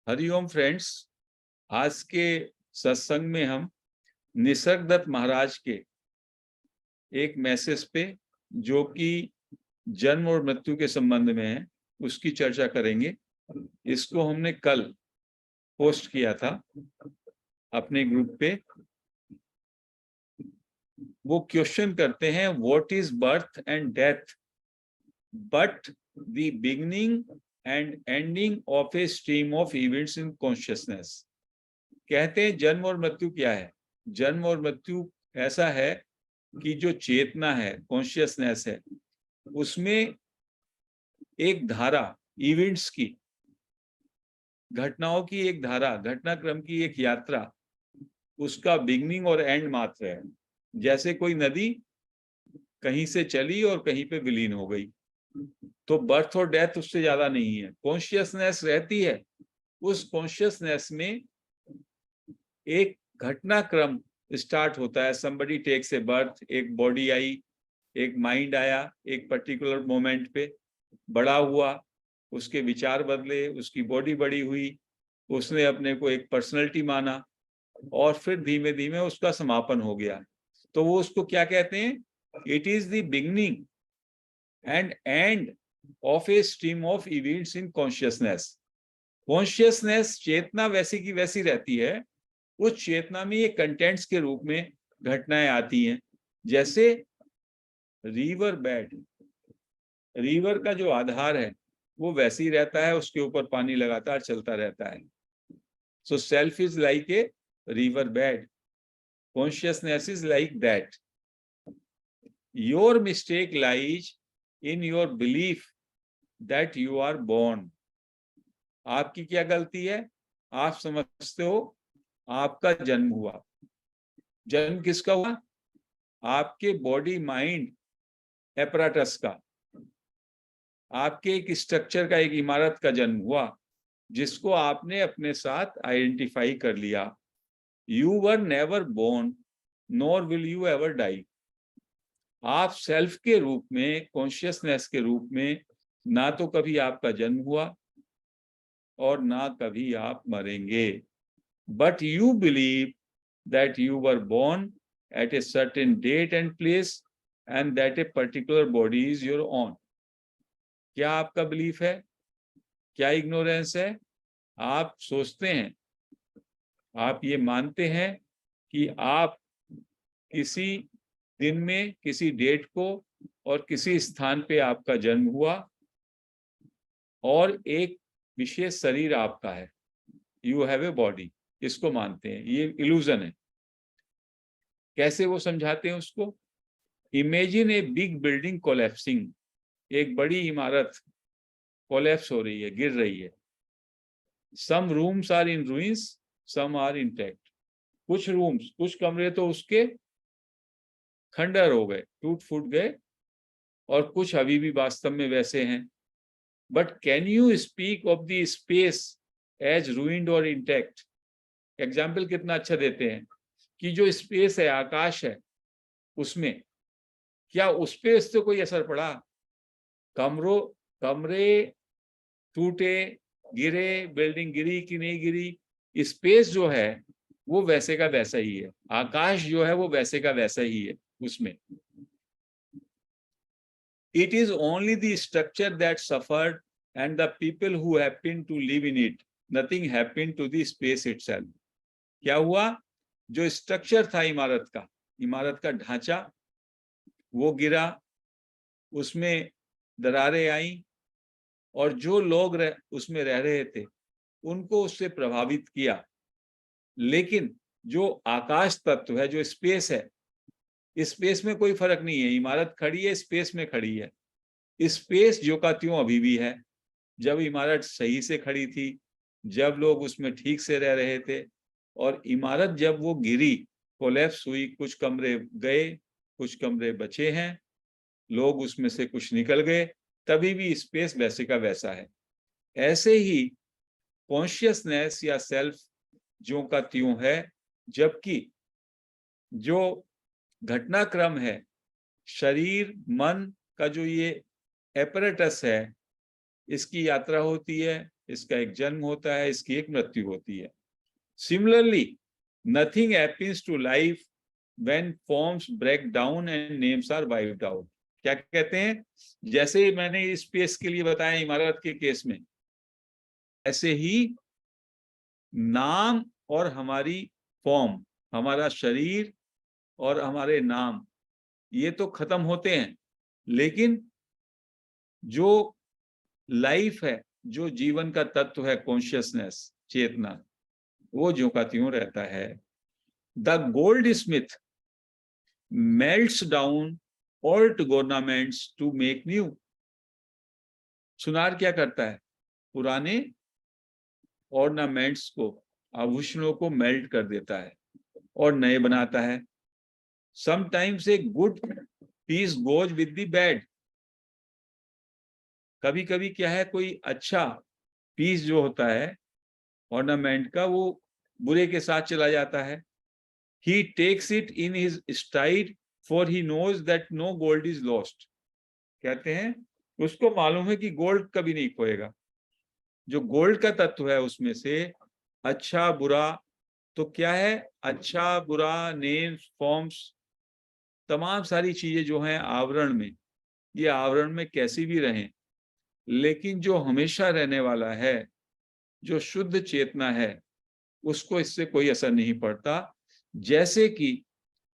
Hariom friends. आज के सत्संग में हम निसर्गदत्त महाराज के एक मैसेज पे, जो कि जन्म और मृत्यु के संबंध में है, उसकी चर्चा करेंगे। इसको हमने कल पोस्ट किया था अपने ग्रुप पे। वो क्वेश्चन करते हैं, what is birth and death but the beginning and ending of a stream of events in consciousness. कहते हैं जन्म और मृत्यु क्या है? जन्म और मृत्यु ऐसा है कि जो चेतना है, कॉन्शियसनेस है, उसमें एक धारा, इवेंट्स की, घटनाओं की एक धारा, घटनाक्रम की एक यात्रा, उसका बिगनिंग और एंड मात्र है। जैसे कोई नदी कहीं से चली और कहीं पे विलीन हो गई, तो बर्थ और डेथ उससे ज्यादा नहीं है। कॉन्शियसनेस रहती है, उस कॉन्शियसनेस में एक घटनाक्रम स्टार्ट होता है। somebody टेक्स ए बर्थ, एक बॉडी आई, एक माइंड आया, एक पर्टिकुलर मोमेंट पे बड़ा हुआ, उसके विचार बदले, उसकी बॉडी बड़ी हुई, उसने अपने को एक पर्सनैलिटी माना, और फिर धीमे धीमे उसका समापन हो गया। तो वो उसको क्या कहते हैं? It is the beginning and end of a stream of events in consciousness. Consciousness, चेतना वैसी की वैसी रहती है। उस चेतना में ये कंटेंट्स के रूप में घटनाएं आती हैं। जैसे रिवर बेड, रिवर का जो आधार है वो वैसे ही रहता है, उसके ऊपर पानी लगातार चलता रहता है। So self is like a river bed, consciousness is like that. Your mistake lies in your belief that you are born. आपकी क्या गलती है? आप समझते हो आपका जन्म हुआ। जन्म किसका हुआ? आपके बॉडी माइंड एपराटस का, आपके एक स्ट्रक्चर का, एक इमारत का जन्म हुआ, जिसको आपने अपने साथ आइडेंटिफाई कर लिया। You were never born nor will you ever die. आप सेल्फ के रूप में, कॉन्शियसनेस के रूप में, ना तो कभी आपका जन्म हुआ और ना कभी आप मरेंगे। But you believe that you were born at a certain date and place and that a particular body is your own. क्या आपका बिलीफ है? क्या इग्नोरेंस है? आप सोचते हैं, आप ये मानते हैं कि आप किसी दिन में, किसी डेट को और किसी स्थान पे आपका जन्म हुआ और एक विशेष शरीर आपका है। यू हैव ए बॉडी, इसको मानते हैं। ये इल्यूजन है। कैसे वो समझाते हैं उसको? Imagine a big building collapsing. एक बड़ी इमारत कोलैप्स हो रही है, गिर रही है। Some rooms are in ruins, some are intact. कुछ रूम्स, कुछ कमरे तो उसके खंडर हो गए, टूट फूट गए, और कुछ अभी भी वास्तव में वैसे हैं। But can you speak of the space as ruined और इंटैक्ट? एग्जाम्पल कितना अच्छा देते हैं कि जो स्पेस है, आकाश है, उसमें क्या उस पे इससे कोई असर पड़ा? कमरे टूटे, गिरे, बिल्डिंग गिरी कि नहीं गिरी, स्पेस जो है वो वैसे का वैसा ही है। आकाश जो है वो वैसे का वैसा ही है उसमें। It is only the structure that suffered and the people who happened to live in it. Nothing happened to the space itself. क्या हुआ? जो स्ट्रक्चर था इमारत का, इमारत का ढांचा, वो गिरा, उसमें दरारें आई, और जो लोग उसमें रह रहे थे उनको उससे प्रभावित किया। लेकिन जो आकाश तत्व है, जो स्पेस है, स्पेस में कोई फर्क नहीं है। इमारत खड़ी है, स्पेस में खड़ी है। स्पेस जो का त्यों अभी भी है। जब इमारत सही से खड़ी थी, जब लोग उसमें ठीक से रह रहे थे, और इमारत जब वो गिरी, कोलैप्स हुई, कुछ कमरे गए, कुछ कमरे बचे हैं, लोग उसमें से कुछ निकल गए, तभी भी स्पेस वैसे का वैसा है। ऐसे ही कॉन्शियसनेस या सेल्फ जो का त्यों है, जबकि जो घटनाक्रम है, शरीर मन का जो ये एपरेटस है, इसकी यात्रा होती है, इसका एक जन्म होता है, इसकी एक मृत्यु होती है। Similarly nothing happens to life when forms break down and names are wiped out. क्या कहते हैं, जैसे मैंने स्पेस के लिए बताया इमारत के केस में, ऐसे ही नाम और हमारी फॉर्म, हमारा शरीर और हमारे नाम, ये तो खत्म होते हैं, लेकिन जो लाइफ है, जो जीवन का तत्व है, कॉन्शियसनेस, चेतना, वो ज्यों का त्यों रहता है। The goldsmith melts down old ornaments to make new. सुनार क्या करता है, पुराने ऑर्नामेंट्स को, आभूषणों को मेल्ट कर देता है और नए बनाता है। Sometimes a good piece goes with the bad. कभी कभी क्या है, कोई अच्छा पीस जो होता है ऑर्नामेंट का, वो बुरे के साथ चला जाता है। He takes it in his stride for he knows that no gold is lost. कहते हैं उसको मालूम है कि गोल्ड कभी नहीं खोएगा। जो गोल्ड का तत्व है उसमें से अच्छा बुरा, तो क्या है, अच्छा बुरा, नेम्स, फॉर्म्स, तमाम सारी चीजें जो हैं आवरण में, ये आवरण में कैसी भी रहें, लेकिन जो हमेशा रहने वाला है, जो शुद्ध चेतना है, उसको इससे कोई असर नहीं पड़ता। जैसे कि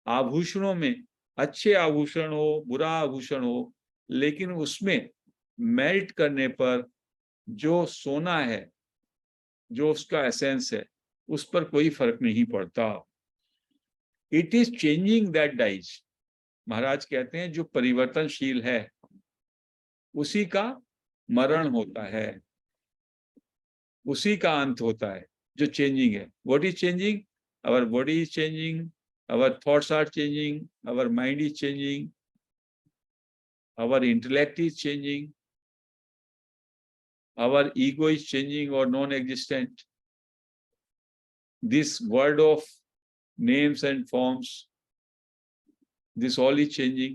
आभूषणों में अच्छे आभूषण हो, बुरा आभूषण हो, लेकिन उसमें मेल्ट करने पर जो सोना है, जो उसका एसेंस है, उस पर कोई फर्क नहीं पड़ता। It is changing that dies. महाराज कहते हैं जो परिवर्तनशील है उसी का मरण होता है, उसी का अंत होता है। जो चेंजिंग है, what is changing? Our body is changing, our thoughts are changing, our mind is changing, our intellect is changing, our ego is changing or non-existent. This world of names and forms, this all is changing.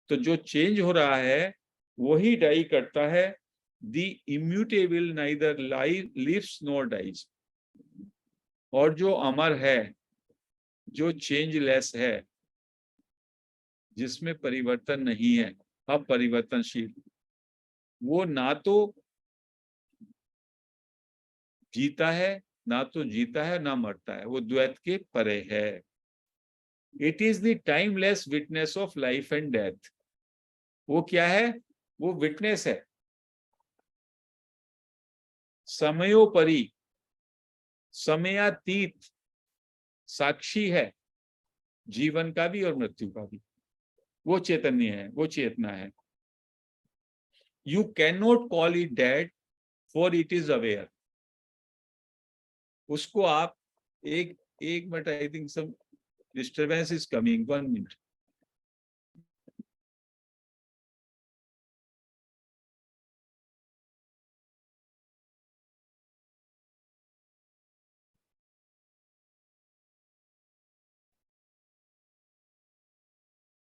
तो जो change हो रहा है वही die करता है। The immutable neither lives nor dies। और जो अमर है, जो चेंजलेस है, जिसमें परिवर्तन नहीं है, अपरिवर्तनशील, वो ना तो जीता है, ना तो जीता है, ना मरता है, वो द्वैत के परे है। It is the timeless witness of life and death. वो क्या है? वो विटनेस है, समयोपरि, समयातीत साक्षी है, जीवन का भी और मृत्यु का भी। वो चैतन्य है, वो चेतना है। You can not call it dead for it is aware. उसको आप एक minute, I think some disturbance is coming, 1 minute.